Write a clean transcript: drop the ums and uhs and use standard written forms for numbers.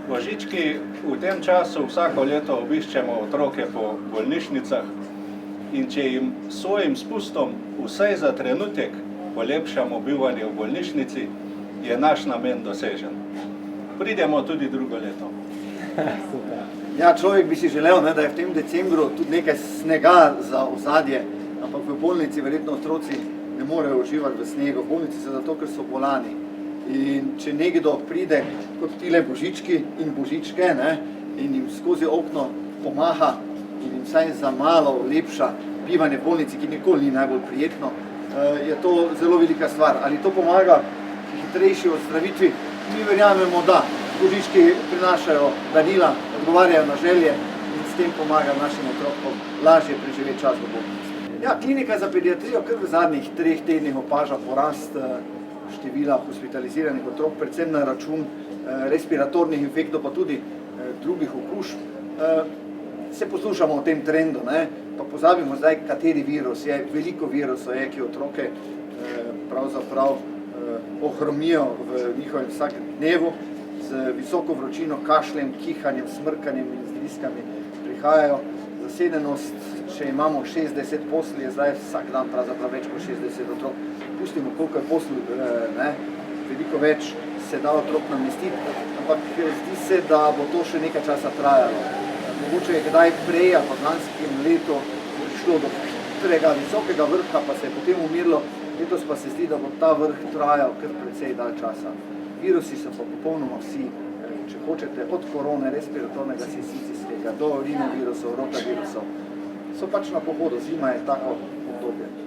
Božički v tem času vsako leto obiščemo otroke po bolnišnicah in če jim svojim spustom vsaj za trenutek polepšamo bivanje v bolnišnici, je naš namen dosežen. Pridemo tudi drugo leto. Ja, človek bi si želel, da je v tem decembru tudi nekaj snega za ozadje, ampak v bolnici verjetno otroci ne morejo uživati v snegu. V bolnici so zato, ker so bolani. In če nekdo pride kot tile božički in božičke in jim skozi okno pomaha in jim vsaj za malo lepša bivanje v bolnici, ki nikoli ni najbolj prijetno, je to zelo velika stvar. Ali to pomaga hitrejši ozdravitvi? Mi verjamemo, da božički prinašajo darila, odgovarjajo na želje in s tem pomagajo našim otrokom lažje preživeti čas v bolnici. Ja, klinika za pediatrijo kar v zadnjih 3 tednih opaža porast števila hospitaliziranih otrok, predvsem na račun respiratornih infektov, pa tudi drugih okužb. Se poslušamo o tem trendu, pa pozabimo zdaj, kateri virus je. Veliko virusov je, ki otroke pravzaprav ohromijo v njihovem vsakodnevu, z visoko vročino, kašljem, kihanjem, smrkanjem in zdriskami prihajajo. Zasedenost, če imamo 60 postelj, je zdaj vsak dan pravzaprav več kot 60 otrok. Pustimo, koliko je postelj, veliko več se da otrok namestiti, ampak zdi se, da bo to še nekaj časa trajalo. Mogoče je kdaj prej ali pa v lanskem letu prišlo do hitrega, visokega vrha, pa se je potem umirilo, letos pa se zdi, da bo ta vrh trajal kar precej dalj časa. Virusi so pa popolnoma vsi, če hočete, od korone, respiratornega sincicijskega do rinovirusov, rotavirusov, so pač na pohodu, zima je tako obdobje.